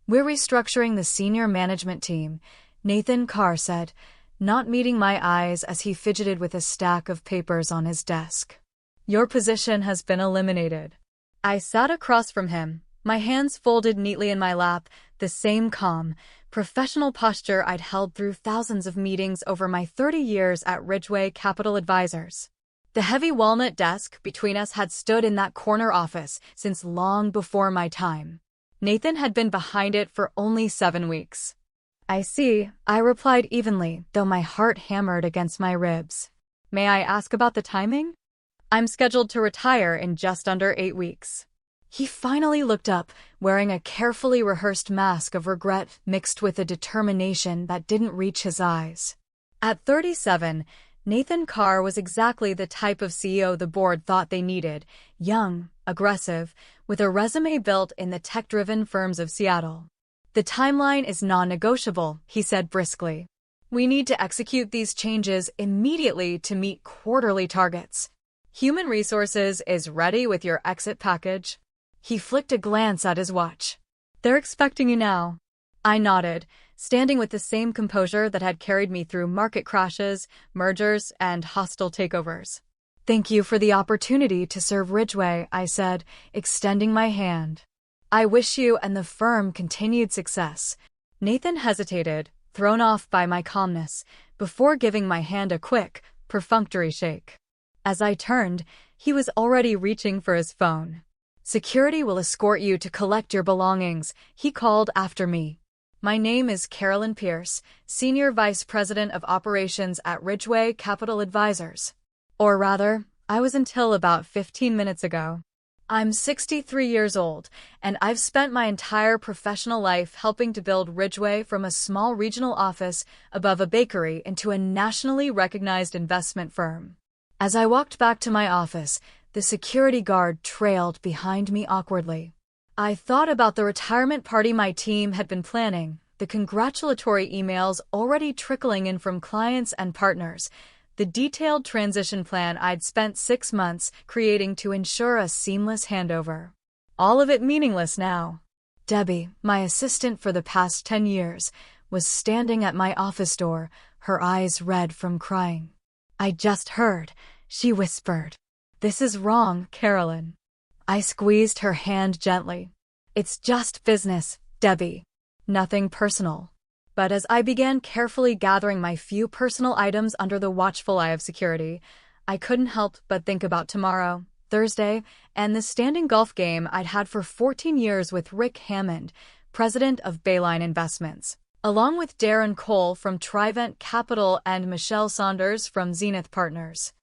"We're restructuring the senior management team," Nathan Carr said, not meeting my eyes as he fidgeted with a stack of papers on his desk. "Your position has been eliminated." I sat across from him, my hands folded neatly in my lap, the same calm, professional posture I'd held through thousands of meetings over my 30 years at Ridgeway Capital Advisors. The heavy walnut desk between us had stood in that corner office since long before my time. Nathan had been behind it for only 7 weeks. "I see," I replied evenly, though my heart hammered against my ribs. "May I ask about the timing?" "I'm scheduled to retire in just under 8 weeks." He finally looked up, wearing a carefully rehearsed mask of regret mixed with a determination that didn't reach his eyes. At 37, Nathan Carr was exactly the type of CEO the board thought they needed: young, aggressive, with a resume built in the tech-driven firms of Seattle. "The timeline is non-negotiable," he said briskly. "We need to execute these changes immediately to meet quarterly targets. Human Resources is ready with your exit package." He flicked a glance at his watch. "They're expecting you now." I nodded, standing with the same composure that had carried me through market crashes, mergers, and hostile takeovers. "Thank you for the opportunity to serve Ridgeway," I said, extending my hand. "I wish you and the firm continued success." Nathan hesitated, thrown off by my calmness, before giving my hand a quick, perfunctory shake. As I turned, he was already reaching for his phone. "Security will escort you to collect your belongings," he called after me. "My name is Carolyn Pierce, Senior Vice President of Operations at Ridgeway Capital Advisors. Or rather, I was until about 15 minutes ago. I'm 63 years old, and I've spent my entire professional life helping to build Ridgeway from a small regional office above a bakery into a nationally recognized investment firm." As I walked back to my office, the security guard trailed behind me awkwardly. I thought about the retirement party my team had been planning, the congratulatory emails already trickling in from clients and partners, the detailed transition plan I'd spent 6 months creating to ensure a seamless handover. All of it meaningless now. Debbie, my assistant for the past 10 years, was standing at my office door, her eyes red from crying. "I just heard," she whispered. "This is wrong, Carolyn." I squeezed her hand gently. "It's just business, Debbie. Nothing personal." But as I began carefully gathering my few personal items under the watchful eye of security, I couldn't help but think about tomorrow, Thursday, and the standing golf game I'd had for 14 years with Rick Hammond, president of Bayline Investments, along with Darren Cole from Trivent Capital and Michelle Saunders from Zenith Partners.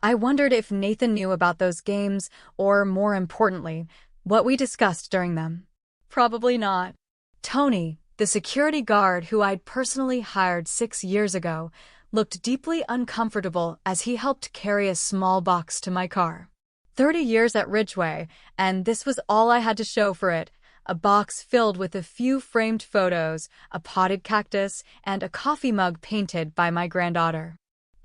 I wondered if Nathan knew about those games, or more importantly, what we discussed during them. Probably not. Tony, the security guard who I'd personally hired 6 years ago, looked deeply uncomfortable as he helped carry a small box to my car. 30 years at Ridgeway, and this was all I had to show for it: a box filled with a few framed photos, a potted cactus, and a coffee mug painted by my granddaughter.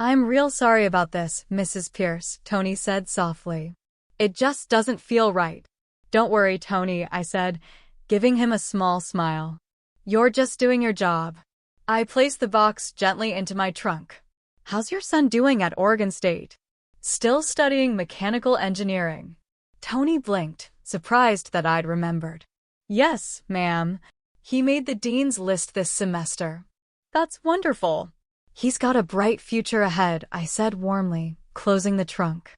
"I'm real sorry about this, Mrs. Pierce," Tony said softly. "It just doesn't feel right." "Don't worry, Tony," I said, giving him a small smile. "You're just doing your job." I placed the box gently into my trunk. "How's your son doing at Oregon State?" "Still studying mechanical engineering." Tony blinked, surprised that I'd remembered. "Yes, ma'am. He made the dean's list this semester." "That's wonderful." "He's got a bright future ahead," I said warmly, closing the trunk.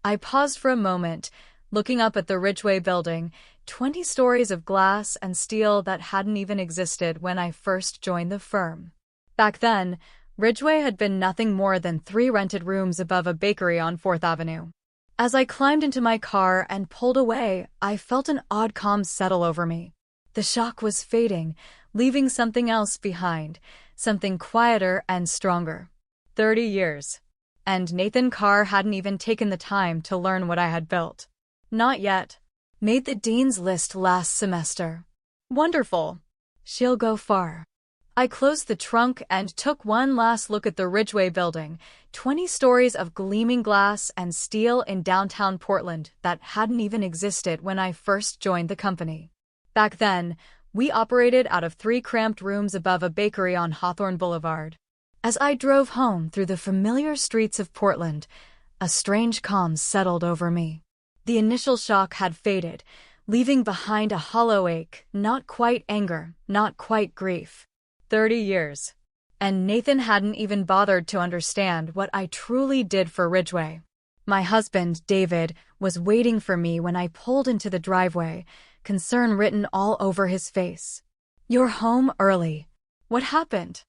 I paused for a moment, looking up at the Ridgeway building, 20 stories of glass and steel that hadn't even existed when I first joined the firm. Back then, Ridgeway had been nothing more than 3 rented rooms above a bakery on 4th Avenue. As I climbed into my car and pulled away, I felt an odd calm settle over me. The shock was fading, leaving something else behind, something quieter and stronger. 30 years. And Nathan Carr hadn't even taken the time to learn what I had built. Not yet. Made the dean's list last semester. Wonderful. She'll go far. I closed the trunk and took one last look at the Ridgeway building, 20 stories of gleaming glass and steel in downtown Portland that hadn't even existed when I first joined the company. Back then, We operated out of 3 cramped rooms above a bakery on Hawthorne Boulevard. As I drove home through the familiar streets of Portland, a strange calm settled over me. The initial shock had faded, leaving behind a hollow ache, not quite anger, not quite grief. 30 years. And Nathan hadn't even bothered to understand what I truly did for Ridgeway. My husband, David, was waiting for me when I pulled into the driveway, concern written all over his face. "You're home early. What happened?"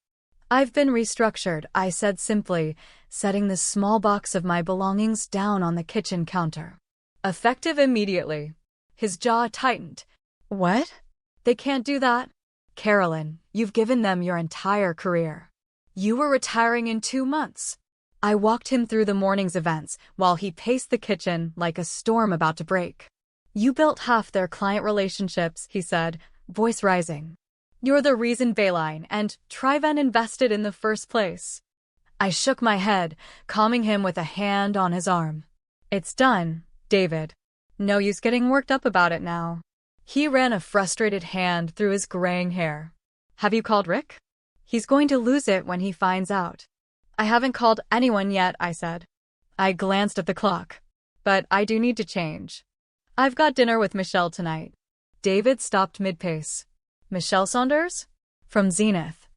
"I've been restructured," I said simply, setting the small box of my belongings down on the kitchen counter. "Effective immediately." His jaw tightened. "What?" "They can't do that. Carolyn, you've given them your entire career. You were retiring in 2 months." I walked him through the morning's events while he paced the kitchen like a storm about to break. "You built half their client relationships," he said, voice rising. "You're the reason Bayline and Trivan invested in the first place." I shook my head, calming him with a hand on his arm. "It's done, David. No use getting worked up about it now." He ran a frustrated hand through his graying hair. "Have you called Rick? He's going to lose it when he finds out." "I haven't called anyone yet," I said. I glanced at the clock. "But I do need to change. I've got dinner with Michelle tonight." David stopped mid-pace. "Michelle Saunders? From Zenith."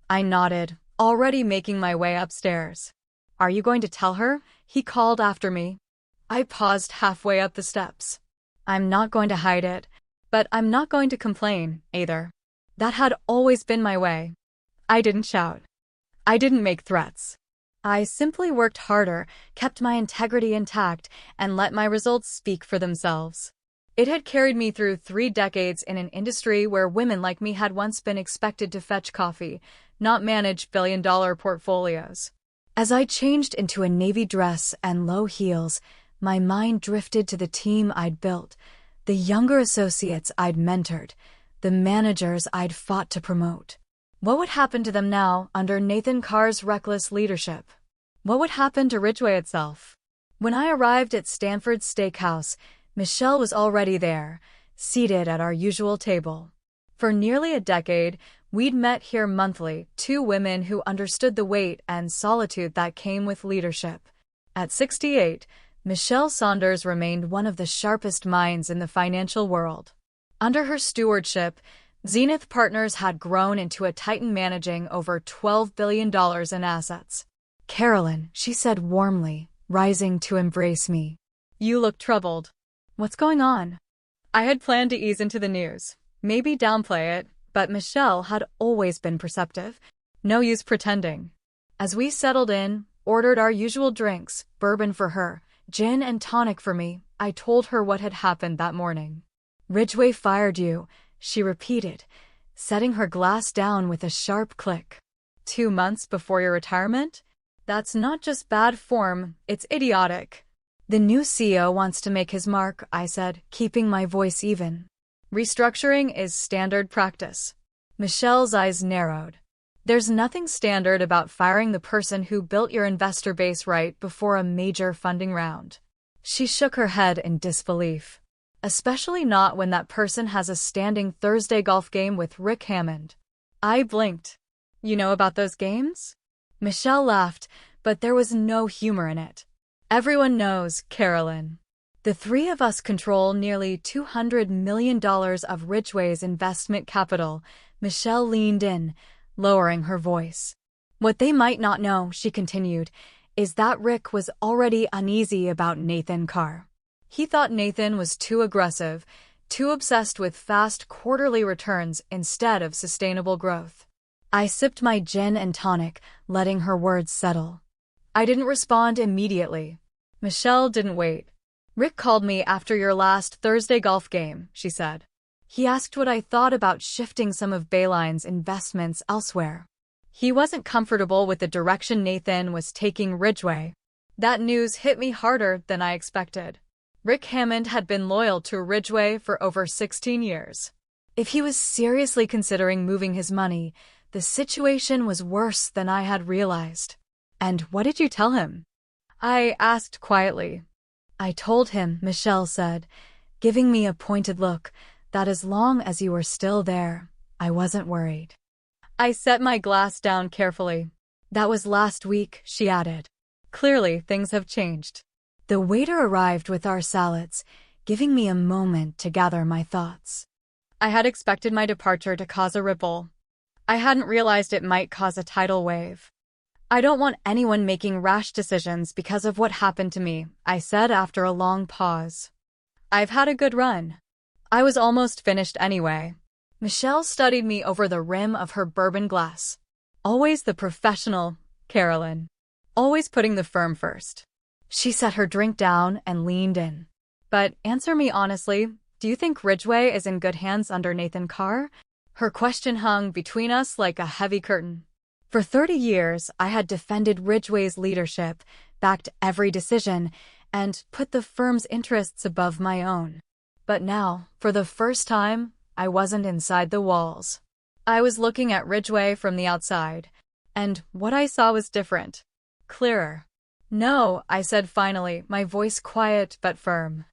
I nodded, already making my way upstairs. "Are you going to tell her?" he called after me. I paused halfway up the steps. "I'm not going to hide it, but I'm not going to complain, either." That had always been my way. I didn't shout. I didn't make threats. I simply worked harder, kept my integrity intact, and let my results speak for themselves. It had carried me through 3 decades in an industry where women like me had once been expected to fetch coffee, not manage billion-dollar portfolios. As I changed into a navy dress and low heels, my mind drifted to the team I'd built, the younger associates I'd mentored, the managers I'd fought to promote. What would happen to them now under Nathan Carr's reckless leadership? What would happen to Ridgeway itself? When I arrived at Stanford's Steakhouse, Michelle was already there, seated at our usual table. For nearly a decade, we'd met here monthly, 2 women who understood the weight and solitude that came with leadership. At 68, Michelle Saunders remained one of the sharpest minds in the financial world. Under her stewardship, Zenith Partners had grown into a titan managing over $12 billion in assets. "Carolyn," she said warmly, rising to embrace me. "You look troubled. What's going on?" I had planned to ease into the news, maybe downplay it, but Michelle had always been perceptive. No use pretending. As we settled in, ordered our usual drinks, bourbon for her, gin and tonic for me, I told her what had happened that morning. "Ridgeway fired you," she repeated, setting her glass down with a sharp click. 2 months before your retirement? That's not just bad form, it's idiotic. "The new CEO wants to make his mark," I said, keeping my voice even. "Restructuring is standard practice." Michelle's eyes narrowed. "There's nothing standard about firing the person who built your investor base right before a major funding round." She shook her head in disbelief. "Especially not when that person has a standing Thursday golf game with Rick Hammond." I blinked. "You know about those games?" Michelle laughed, but there was no humor in it. "Everyone knows, Carolyn. The 3 of us control nearly $200 million of Ridgeway's investment capital." Michelle leaned in, lowering her voice. "What they might not know," she continued, "is that Rick was already uneasy about Nathan Carr. He thought Nathan was too aggressive, too obsessed with fast quarterly returns instead of sustainable growth." I sipped my gin and tonic, letting her words settle. I didn't respond immediately. Michelle didn't wait. "Rick called me after your last Thursday golf game," she said. "He asked what I thought about shifting some of Bayline's investments elsewhere. He wasn't comfortable with the direction Nathan was taking Ridgeway." That news hit me harder than I expected. Rick Hammond had been loyal to Ridgeway for over 16 years. If he was seriously considering moving his money, the situation was worse than I had realized. "And what did you tell him?" I asked quietly. "I told him," Michelle said, giving me a pointed look, that as long as you were still there, I wasn't worried. I set my glass down carefully. That was last week, she added. Clearly, things have changed. The waiter arrived with our salads, giving me a moment to gather my thoughts. I had expected my departure to cause a ripple. I hadn't realized it might cause a tidal wave. I don't want anyone making rash decisions because of what happened to me, I said after a long pause. I've had a good run. I was almost finished anyway. Michelle studied me over the rim of her bourbon glass. Always the professional, Carolyn. Always putting the firm first. She set her drink down and leaned in. But answer me honestly, do you think Ridgeway is in good hands under Nathan Carr? Her question hung between us like a heavy curtain. For 30 years, I had defended Ridgeway's leadership, backed every decision, and put the firm's interests above my own. But now, for the first time, I wasn't inside the walls. I was looking at Ridgeway from the outside, and what I saw was different. Clearer. No, I said finally, my voice quiet but firm.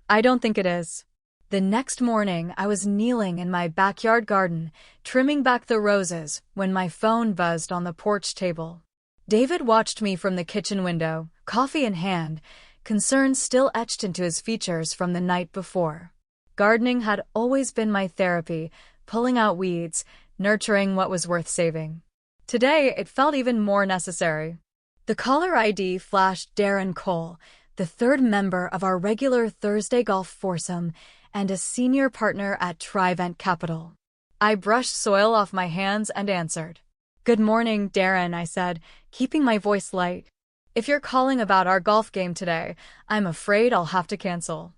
I don't think it is. The next morning, I was kneeling in my backyard garden, trimming back the roses, when my phone buzzed on the porch table. David watched me from the kitchen window, coffee in hand, concern still etched into his features from the night before. Gardening had always been my therapy, pulling out weeds, nurturing what was worth saving. Today, it felt even more necessary. The caller ID flashed Darren Cole, the third member of our regular Thursday golf foursome and a senior partner at Trivent Capital. I brushed soil off my hands and answered. Good morning, Darren, I said, keeping my voice light. If you're calling about our golf game today, I'm afraid I'll have to cancel.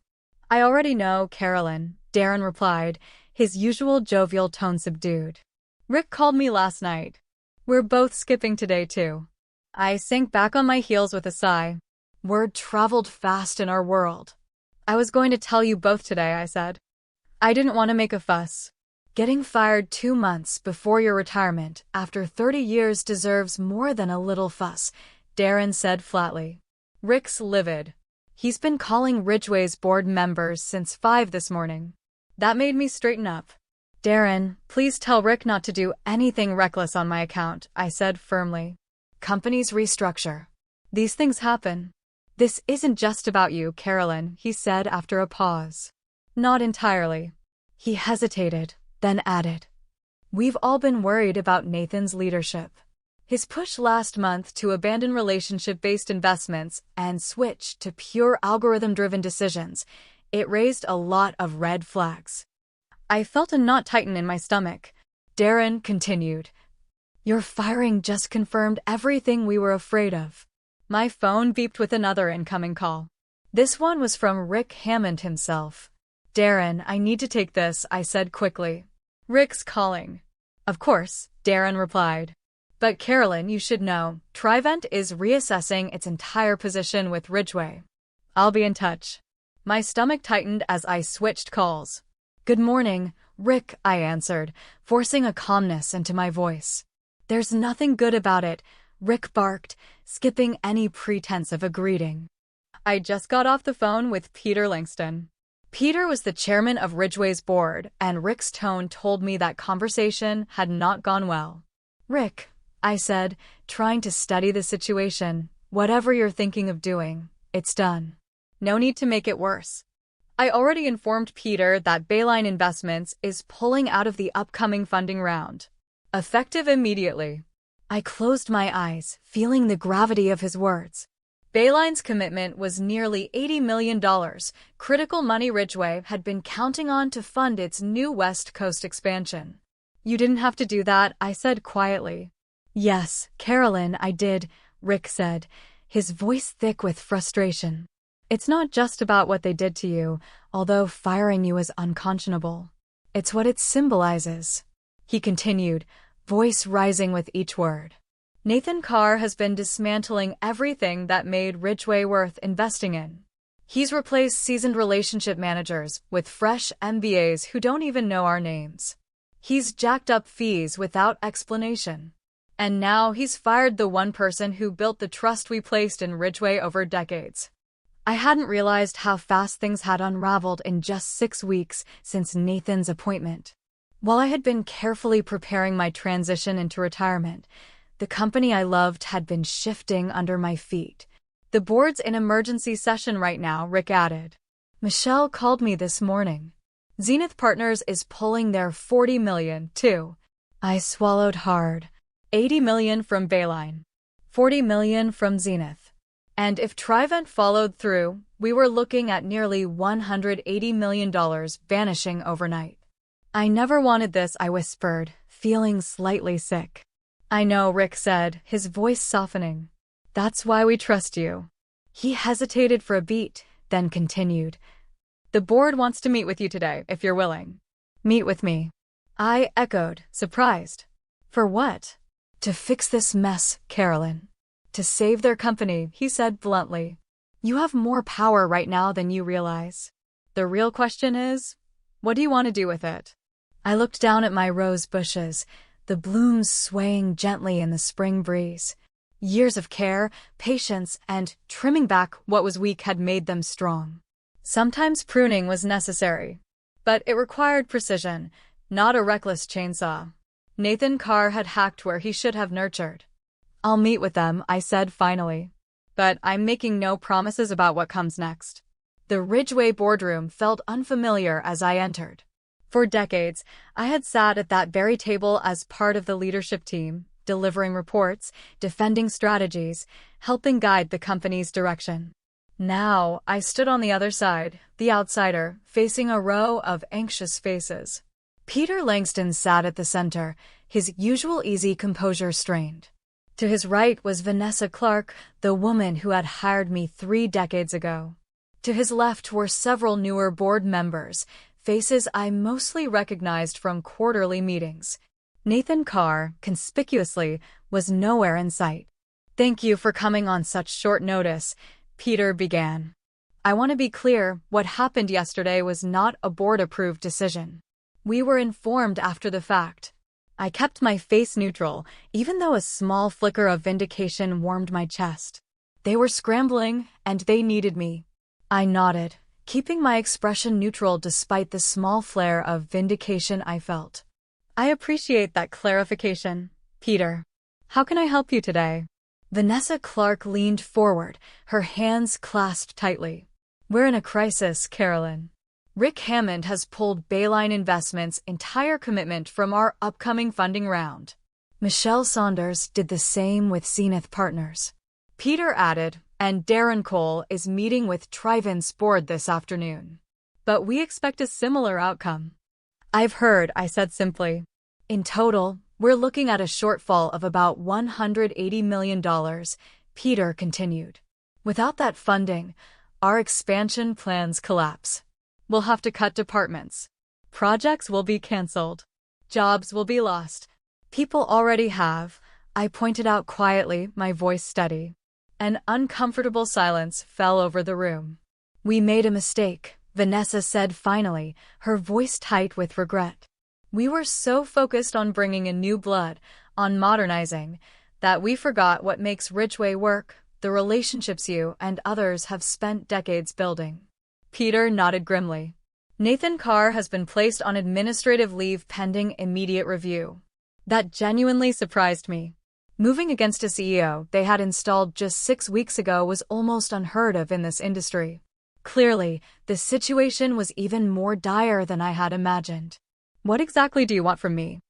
I already know, Carolyn, Darren replied, his usual jovial tone subdued. Rick called me last night. We're both skipping today, too. I sank back on my heels with a sigh. Word traveled fast in our world. I was going to tell you both today, I said. I didn't want to make a fuss. Getting fired 2 months before your retirement after 30 years deserves more than a little fuss, Darren said flatly. Rick's livid. He's been calling Ridgeway's board members since 5 this morning. That made me straighten up. Darren, please tell Rick not to do anything reckless on my account, I said firmly. Companies restructure. These things happen. This isn't just about you, Carolyn, he said after a pause. Not entirely. He hesitated, then added. We've all been worried about Nathan's leadership. His push last month to abandon relationship-based investments and switch to pure algorithm-driven decisions, it raised a lot of red flags. I felt a knot tighten in my stomach. Darren continued. Your firing just confirmed everything we were afraid of. My phone beeped with another incoming call. This one was from Rick Hammond himself. Darren, I need to take this, I said quickly. Rick's calling. Of course, Darren replied. But Carolyn, you should know, Trivent is reassessing its entire position with Ridgeway. I'll be in touch. My stomach tightened as I switched calls. Good morning, Rick, I answered, forcing a calmness into my voice. There's nothing good about it, Rick barked, skipping any pretense of a greeting. I just got off the phone with Peter Langston. Peter was the chairman of Ridgeway's board, and Rick's tone told me that conversation had not gone well. Rick, I said, trying to study the situation, whatever you're thinking of doing, it's done. No need to make it worse. I already informed Peter that Bayline Investments is pulling out of the upcoming funding round. Effective immediately. I closed my eyes, feeling the gravity of his words. Bayline's commitment was nearly $80 million, critical money Ridgeway had been counting on to fund its new West Coast expansion. You didn't have to do that, I said quietly. Yes, Carolyn, I did, Rick said, his voice thick with frustration. It's not just about what they did to you, although firing you is unconscionable. It's what it symbolizes. He continued, voice rising with each word. Nathan Carr has been dismantling everything that made Ridgeway worth investing in. He's replaced seasoned relationship managers with fresh MBAs who don't even know our names. He's jacked up fees without explanation. And now he's fired the one person who built the trust we placed in Ridgeway over decades. I hadn't realized how fast things had unraveled in just 6 weeks since Nathan's appointment. While I had been carefully preparing my transition into retirement, the company I loved had been shifting under my feet. The board's in emergency session right now, Rick added. Michelle called me this morning. Zenith Partners is pulling their $40 million, too. I swallowed hard. $80 million from Bayline. $40 million from Zenith. And if Trivent followed through, we were looking at nearly $180 million vanishing overnight. I never wanted this, I whispered, feeling slightly sick. I know, Rick said, his voice softening. That's why we trust you. He hesitated for a beat, then continued. The board wants to meet with you today, if you're willing. Meet with me. I echoed, surprised. For what? To fix this mess, Carolyn. To save their company, he said bluntly. You have more power right now than you realize. The real question is, what do you want to do with it? I looked down at my rose bushes, the blooms swaying gently in the spring breeze. Years of care, patience, and trimming back what was weak had made them strong. Sometimes pruning was necessary, but it required precision, not a reckless chainsaw. Nathan Carr had hacked where he should have nurtured. I'll meet with them, I said finally. But I'm making no promises about what comes next. The Ridgeway boardroom felt unfamiliar as I entered. For decades, I had sat at that very table as part of the leadership team, delivering reports, defending strategies, helping guide the company's direction. Now, I stood on the other side, the outsider, facing a row of anxious faces. Peter Langston sat at the center, his usual easy composure strained. To his right was Vanessa Clark, the woman who had hired me 3 decades ago. To his left were several newer board members, faces I mostly recognized from quarterly meetings. Nathan Carr, conspicuously, was nowhere in sight. Thank you for coming on such short notice, Peter began. I want to be clear, what happened yesterday was not a board-approved decision. We were informed after the fact. I kept my face neutral, even though a small flicker of vindication warmed my chest. They were scrambling, and they needed me. I nodded, keeping my expression neutral despite the small flare of vindication I felt. I appreciate that clarification, Peter. How can I help you today? Vanessa Clark leaned forward, her hands clasped tightly. We're in a crisis, Carolyn. Rick Hammond has pulled Bayline Investments' entire commitment from our upcoming funding round. Michelle Saunders did the same with Zenith Partners. Peter added, and Darren Cole is meeting with Trivent's board this afternoon. But we expect a similar outcome. I've heard, I said simply. In total, we're looking at a shortfall of about $180 million, Peter continued. Without that funding, our expansion plans collapse. We'll have to cut departments. Projects will be canceled. Jobs will be lost. People already have, I pointed out quietly, my voice steady. An uncomfortable silence fell over the room. We made a mistake, Vanessa said finally, her voice tight with regret. We were so focused on bringing in new blood, on modernizing, that we forgot what makes Ridgeway work, the relationships you and others have spent decades building. Peter nodded grimly. Nathan Carr has been placed on administrative leave pending immediate review. That genuinely surprised me. Moving against a CEO they had installed just 6 weeks ago was almost unheard of in this industry. Clearly, the situation was even more dire than I had imagined. What exactly do you want from me?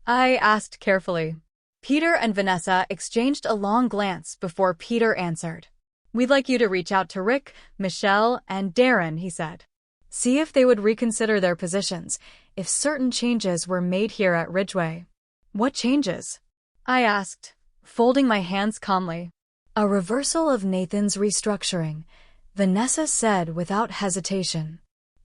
I asked carefully. Peter and Vanessa exchanged a long glance before Peter answered. We'd like you to reach out to Rick, Michelle, and Darren, he said. See if they would reconsider their positions, if certain changes were made here at Ridgeway. What changes? I asked, folding my hands calmly. A reversal of Nathan's restructuring, Vanessa said without hesitation.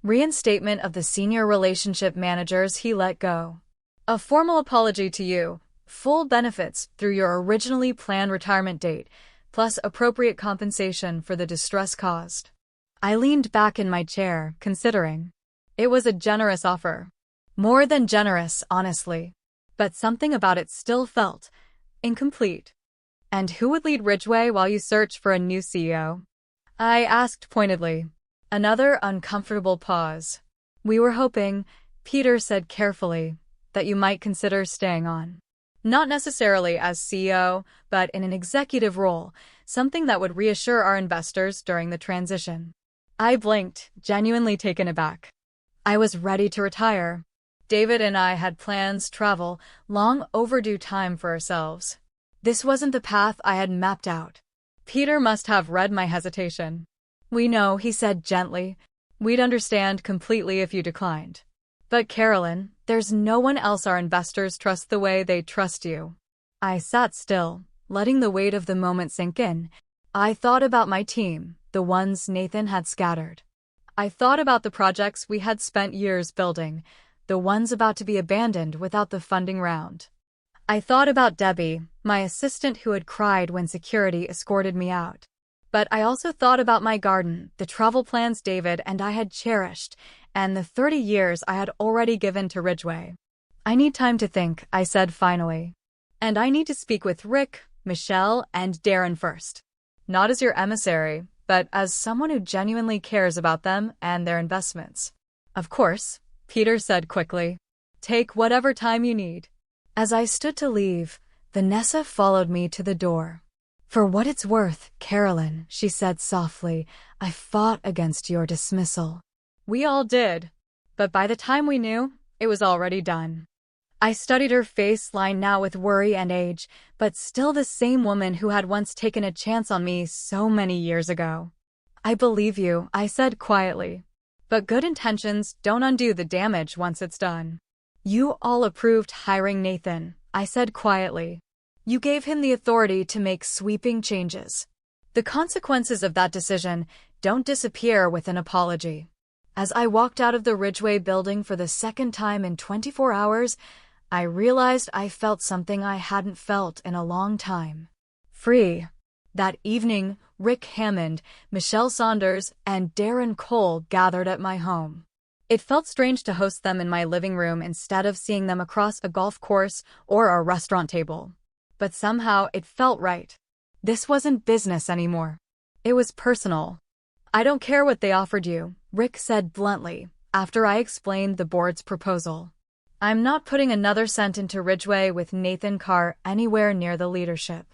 Reinstatement of the senior relationship managers he let go. A formal apology to you, full benefits through your originally planned retirement date, plus appropriate compensation for the distress caused. I leaned back in my chair, considering. It was a generous offer. More than generous, honestly. But something about it still felt incomplete. And who would lead Ridgeway while you search for a new CEO? I asked pointedly. Another uncomfortable pause. We were hoping, Peter said carefully, that you might consider staying on. Not necessarily as CEO, but in an executive role, something that would reassure our investors during the transition. I blinked, genuinely taken aback. I was ready to retire. David and I had plans, travel, long overdue time for ourselves. This wasn't the path I had mapped out. Peter must have read my hesitation. We know, he said gently. We'd understand completely if you declined. But Carolyn, there's no one else our investors trust the way they trust you. I sat still, letting the weight of the moment sink in. I thought about my team, the ones Nathan had scattered. I thought about the projects we had spent years building, the ones about to be abandoned without the funding round. I thought about Debbie, my assistant who had cried when security escorted me out. But I also thought about my garden, the travel plans David and I had cherished, and the 30 years I had already given to Ridgeway. I need time to think, I said finally. And I need to speak with Rick, Michelle, and Darren first. Not as your emissary, but as someone who genuinely cares about them and their investments. Of course, Peter said quickly. Take whatever time you need. As I stood to leave, Vanessa followed me to the door. For what it's worth, Carolyn, she said softly, I fought against your dismissal. We all did. But by the time we knew, it was already done. I studied her face lined now with worry and age, but still the same woman who had once taken a chance on me so many years ago. I believe you, I said quietly. But good intentions don't undo the damage once it's done. You all approved hiring Nathan, I said quietly. You gave him the authority to make sweeping changes. The consequences of that decision don't disappear with an apology. As I walked out of the Ridgeway building for the second time in 24 hours, I realized I felt something I hadn't felt in a long time. Free. That evening, Rick Hammond, Michelle Saunders, and Darren Cole gathered at my home. It felt strange to host them in my living room instead of seeing them across a golf course or a restaurant table. But somehow it felt right. This wasn't business anymore. It was personal. I don't care what they offered you, Rick said bluntly, after I explained the board's proposal. I'm not putting another cent into Ridgeway with Nathan Carr anywhere near the leadership.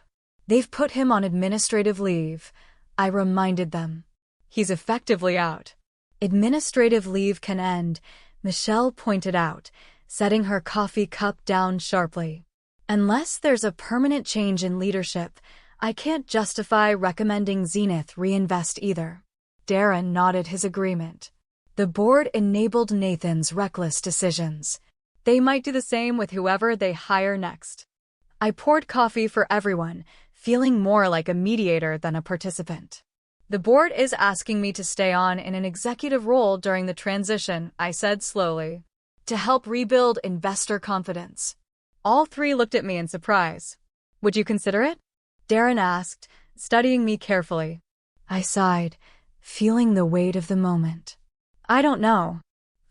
They've put him on administrative leave, I reminded them. He's effectively out. Administrative leave can end, Michelle pointed out, setting her coffee cup down sharply. Unless there's a permanent change in leadership, I can't justify recommending Zenith reinvest either. Darren nodded his agreement. The board enabled Nathan's reckless decisions. They might do the same with whoever they hire next. I poured coffee for everyone, feeling more like a mediator than a participant. The board is asking me to stay on in an executive role during the transition, I said slowly, to help rebuild investor confidence. All three looked at me in surprise. Would you consider it? Darren asked, studying me carefully. I sighed, feeling the weight of the moment. I don't know.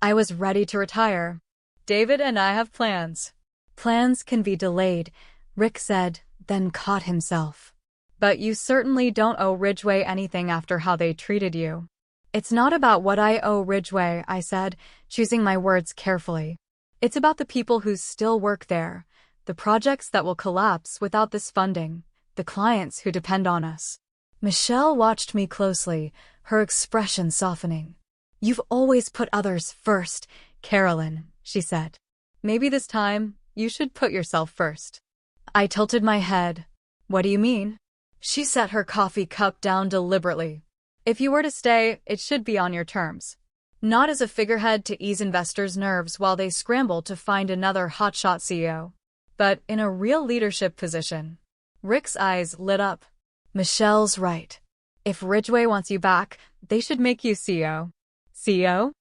I was ready to retire. David and I have plans. Plans can be delayed, Rick said, then caught himself. But you certainly don't owe Ridgeway anything after how they treated you. It's not about what I owe Ridgeway, I said, choosing my words carefully. It's about the people who still work there, the projects that will collapse without this funding, the clients who depend on us. Michelle watched me closely, her expression softening. You've always put others first, Carolyn, she said. Maybe this time, you should put yourself first. I tilted my head. What do you mean? She set her coffee cup down deliberately. If you were to stay, it should be on your terms. Not as a figurehead to ease investors' nerves while they scramble to find another hotshot CEO, but in a real leadership position. Rick's eyes lit up. Michelle's right. If Ridgeway wants you back, they should make you CEO. CEO?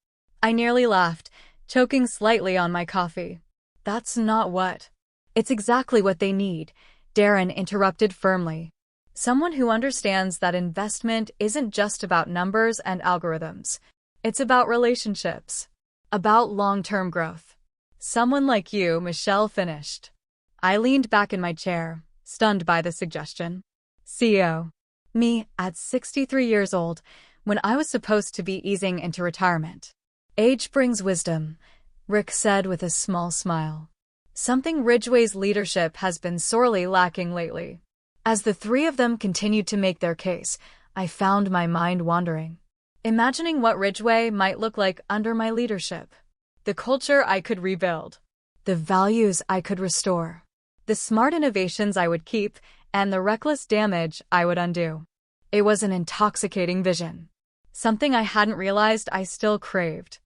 I nearly laughed, choking slightly on my coffee. That's not what. It's exactly what they need, Darren interrupted firmly. Someone who understands that investment isn't just about numbers and algorithms. It's about relationships. About long-term growth. Someone like you, Michelle finished. I leaned back in my chair, stunned by the suggestion. CEO. Me, at 63 years old, when I was supposed to be easing into retirement. Age brings wisdom, Rick said with a small smile. Something Ridgway's leadership has been sorely lacking lately. As the three of them continued to make their case, I found my mind wandering, imagining what Ridgway might look like under my leadership. The culture I could rebuild, the values I could restore, the smart innovations I would keep, and the reckless damage I would undo. It was an intoxicating vision, something I hadn't realized I still craved.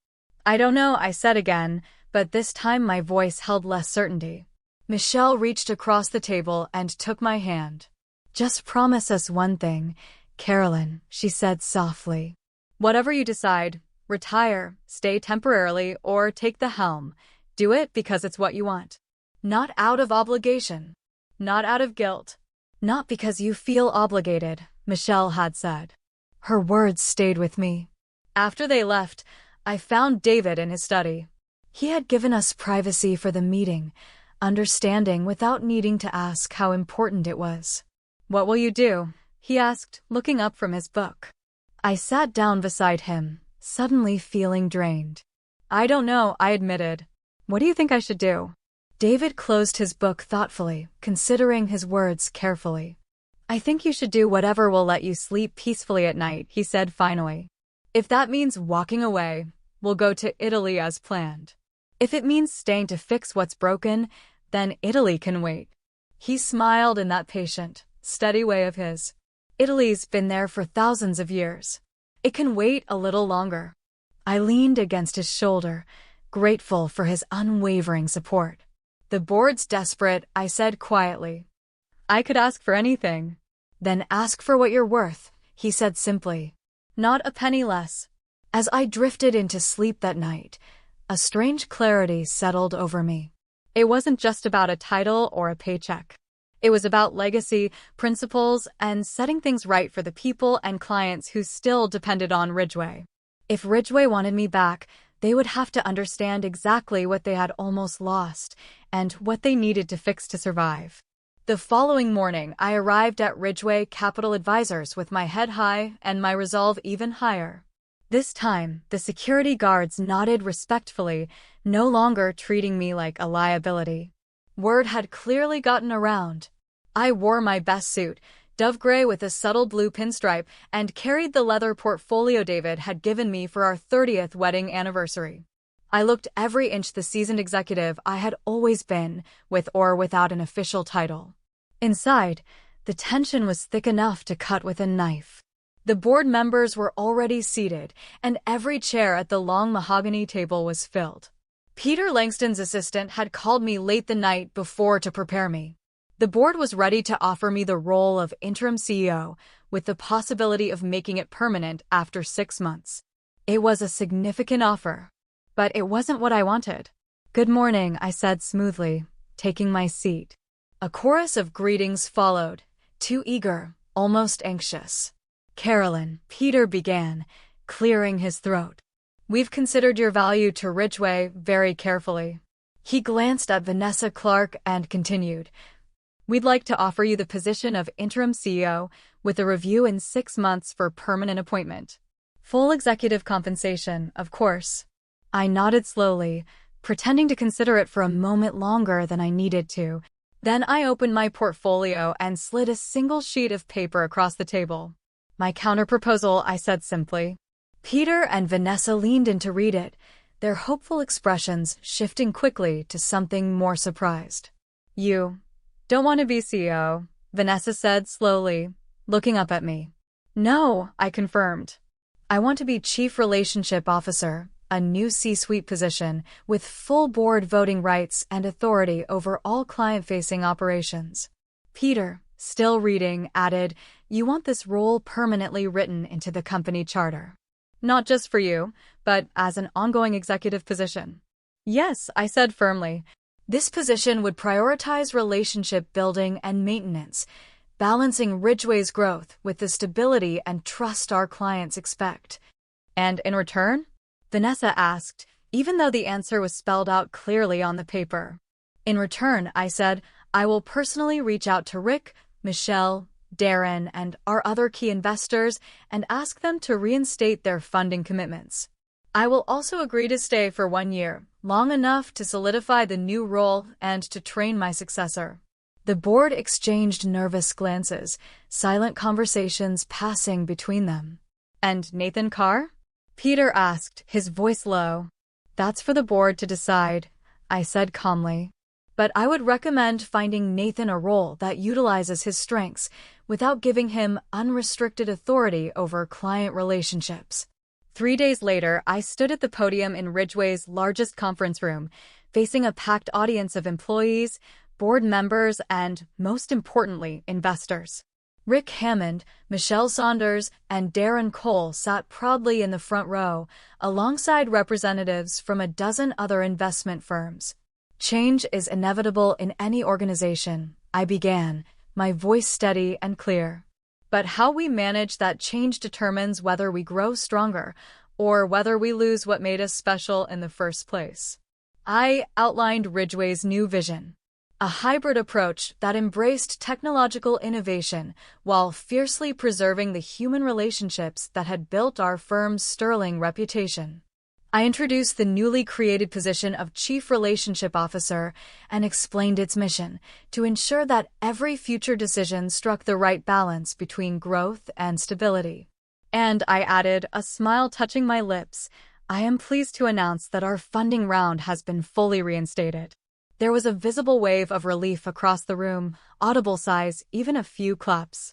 I don't know, I said again, but this time my voice held less certainty. Michelle reached across the table and took my hand. Just promise us one thing, Carolyn, she said softly. Whatever you decide, retire, stay temporarily, or take the helm. Do it because it's what you want. Not out of obligation. Not out of guilt. Not because you feel obligated, Michelle had said. Her words stayed with me. After they left, I found David in his study. He had given us privacy for the meeting, understanding without needing to ask how important it was. What will you do? He asked, looking up from his book. I sat down beside him, suddenly feeling drained. I don't know, I admitted. What do you think I should do? David closed his book thoughtfully, considering his words carefully. I think you should do whatever will let you sleep peacefully at night, he said finally. If that means walking away, we'll go to Italy as planned. If it means staying to fix what's broken, then Italy can wait. He smiled in that patient, steady way of his. Italy's been there for thousands of years. It can wait a little longer. I leaned against his shoulder, grateful for his unwavering support. The board's desperate, I said quietly. I could ask for anything. Then ask for what you're worth, he said simply. Not a penny less. As I drifted into sleep that night, a strange clarity settled over me. It wasn't just about a title or a paycheck. It was about legacy, principles, and setting things right for the people and clients who still depended on Ridgway. If Ridgway wanted me back, they would have to understand exactly what they had almost lost and what they needed to fix to survive. The following morning, I arrived at Ridgway Capital Advisors with my head high and my resolve even higher. This time, the security guards nodded respectfully, no longer treating me like a liability. Word had clearly gotten around. I wore my best suit, dove gray with a subtle blue pinstripe, and carried the leather portfolio David had given me for our 30th wedding anniversary. I looked every inch the seasoned executive I had always been, with or without an official title. Inside, the tension was thick enough to cut with a knife. The board members were already seated, and every chair at the long mahogany table was filled. Peter Langston's assistant had called me late the night before to prepare me. The board was ready to offer me the role of interim CEO, with the possibility of making it permanent after 6 months. It was a significant offer, but it wasn't what I wanted. Good morning, I said smoothly, taking my seat. A chorus of greetings followed, too eager, almost anxious. Carolyn, Peter began, clearing his throat. We've considered your value to Ridgway very carefully. He glanced at Vanessa Clark and continued. We'd like to offer you the position of interim CEO with a review in 6 months for permanent appointment. Full executive compensation, of course. I nodded slowly, pretending to consider it for a moment longer than I needed to. Then I opened my portfolio and slid a single sheet of paper across the table. My counterproposal, I said simply. Peter and Vanessa leaned in to read it, their hopeful expressions shifting quickly to something more surprised. You don't want to be CEO, Vanessa said slowly, looking up at me. No, I confirmed. I want to be Chief Relationship Officer, a new C-suite position with full board voting rights and authority over all client-facing operations. Peter, still reading, added, you want this role permanently written into the company charter. Not just for you, but as an ongoing executive position. Yes, I said firmly. This position would prioritize relationship building and maintenance, balancing Ridgway's growth with the stability and trust our clients expect. And in return? Vanessa asked, even though the answer was spelled out clearly on the paper. In return, I said, I will personally reach out to Rick, Michelle, Darren, and our other key investors and ask them to reinstate their funding commitments. I will also agree to stay for 1 year, long enough to solidify the new role and to train my successor. The board exchanged nervous glances, silent conversations passing between them. And Nathan Carr? Peter asked, his voice low. That's for the board to decide, I said calmly. But I would recommend finding Nathan a role that utilizes his strengths without giving him unrestricted authority over client relationships. 3 days later, I stood at the podium in Ridgeway's largest conference room, facing a packed audience of employees, board members, and, most importantly, investors. Rick Hammond, Michelle Saunders, and Darren Cole sat proudly in the front row, alongside representatives from a dozen other investment firms. Change is inevitable in any organization, I began, my voice steady and clear. But how we manage that change determines whether we grow stronger or whether we lose what made us special in the first place. I outlined Ridgeway's new vision. A hybrid approach that embraced technological innovation while fiercely preserving the human relationships that had built our firm's sterling reputation. I introduced the newly created position of Chief Relationship Officer and explained its mission to ensure that every future decision struck the right balance between growth and stability. And I added, a smile touching my lips, I am pleased to announce that our funding round has been fully reinstated. There was a visible wave of relief across the room, audible sighs, even a few claps.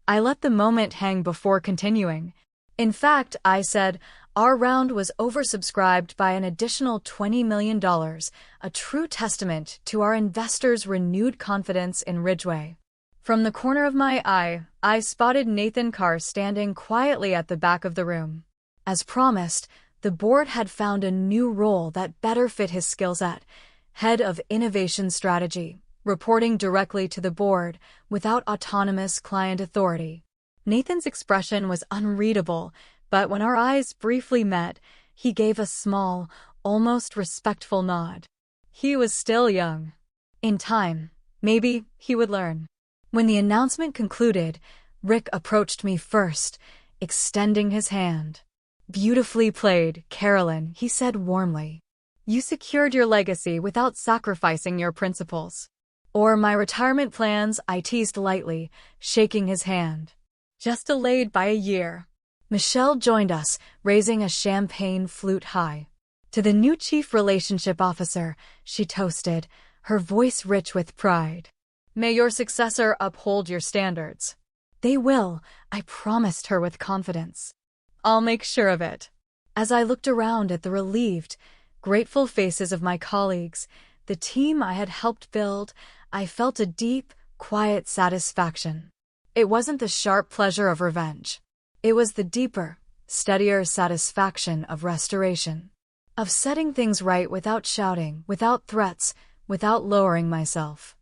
I let the moment hang before continuing. In fact, I said, our round was oversubscribed by an additional $20 million, a true testament to our investors' renewed confidence in Ridgeway. From the corner of my eye, I spotted Nathan Carr standing quietly at the back of the room. As promised, the board had found a new role that better fit his skill set. Head of Innovation Strategy, reporting directly to the board without autonomous client authority. Nathan's expression was unreadable, but when our eyes briefly met, he gave a small, almost respectful nod. He was still young. In time, maybe he would learn. When the announcement concluded, Rick approached me first, extending his hand. Beautifully played, Carolyn, he said warmly. You secured your legacy without sacrificing your principles. Or my retirement plans, I teased lightly, shaking his hand. Just delayed by a year. Michelle joined us, raising a champagne flute high. To the new Chief Relationship Officer, she toasted, her voice rich with pride. May your successor uphold your standards. They will, I promised her with confidence. I'll make sure of it. As I looked around at the relieved, grateful faces of my colleagues, the team I had helped build, I felt a deep, quiet satisfaction. It wasn't the sharp pleasure of revenge. It was the deeper, steadier satisfaction of restoration. Of setting things right without shouting, without threats, without lowering myself.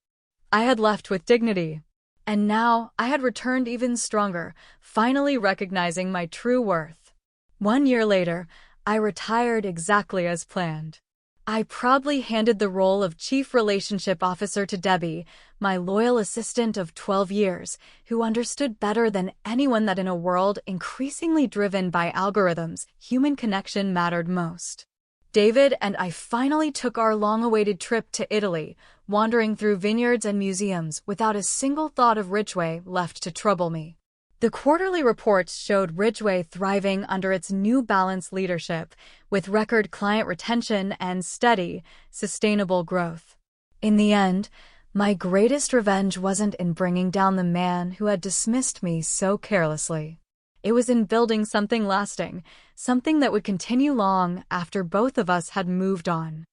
I had left with dignity. And now I had returned even stronger, finally recognizing my true worth. 1 year later, I retired exactly as planned. I proudly handed the role of Chief Relationship Officer to Debbie, my loyal assistant of 12 years, who understood better than anyone that in a world increasingly driven by algorithms, human connection mattered most. David and I finally took our long-awaited trip to Italy, wandering through vineyards and museums without a single thought of Ridgeway left to trouble me. The quarterly reports showed Ridgeway thriving under its new balanced leadership, with record client retention and steady, sustainable growth. In the end, my greatest revenge wasn't in bringing down the man who had dismissed me so carelessly. It was in building something lasting, something that would continue long after both of us had moved on.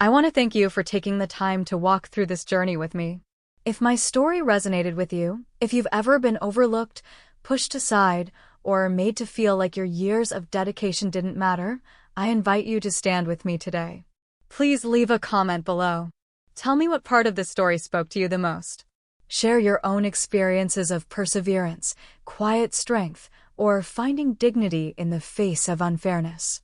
I want to thank you for taking the time to walk through this journey with me. If my story resonated with you, if you've ever been overlooked, pushed aside, or made to feel like your years of dedication didn't matter, I invite you to stand with me today. Please leave a comment below. Tell me what part of this story spoke to you the most. Share your own experiences of perseverance, quiet strength, or finding dignity in the face of unfairness.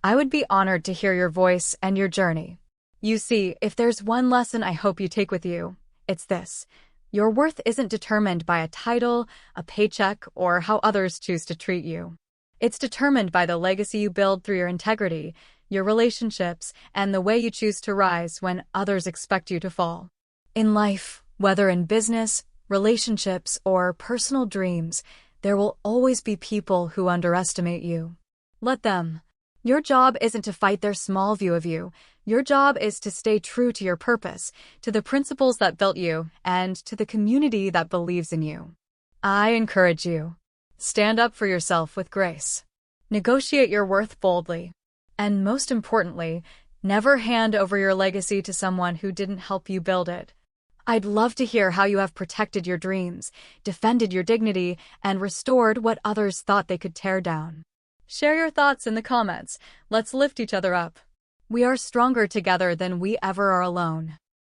I would be honored to hear your voice and your journey. You see, if there's one lesson I hope you take with you, it's this. Your worth isn't determined by a title, a paycheck, or how others choose to treat you. It's determined by the legacy you build through your integrity, your relationships, and the way you choose to rise when others expect you to fall. In life, whether in business, relationships, or personal dreams, there will always be people who underestimate you. Let them. Your job isn't to fight their small view of you. Your job is to stay true to your purpose, to the principles that built you, and to the community that believes in you. I encourage you. Stand up for yourself with grace. Negotiate your worth boldly. And most importantly, never hand over your legacy to someone who didn't help you build it. I'd love to hear how you have protected your dreams, defended your dignity, and restored what others thought they could tear down. Share your thoughts in the comments. Let's lift each other up. We are stronger together than we ever are alone.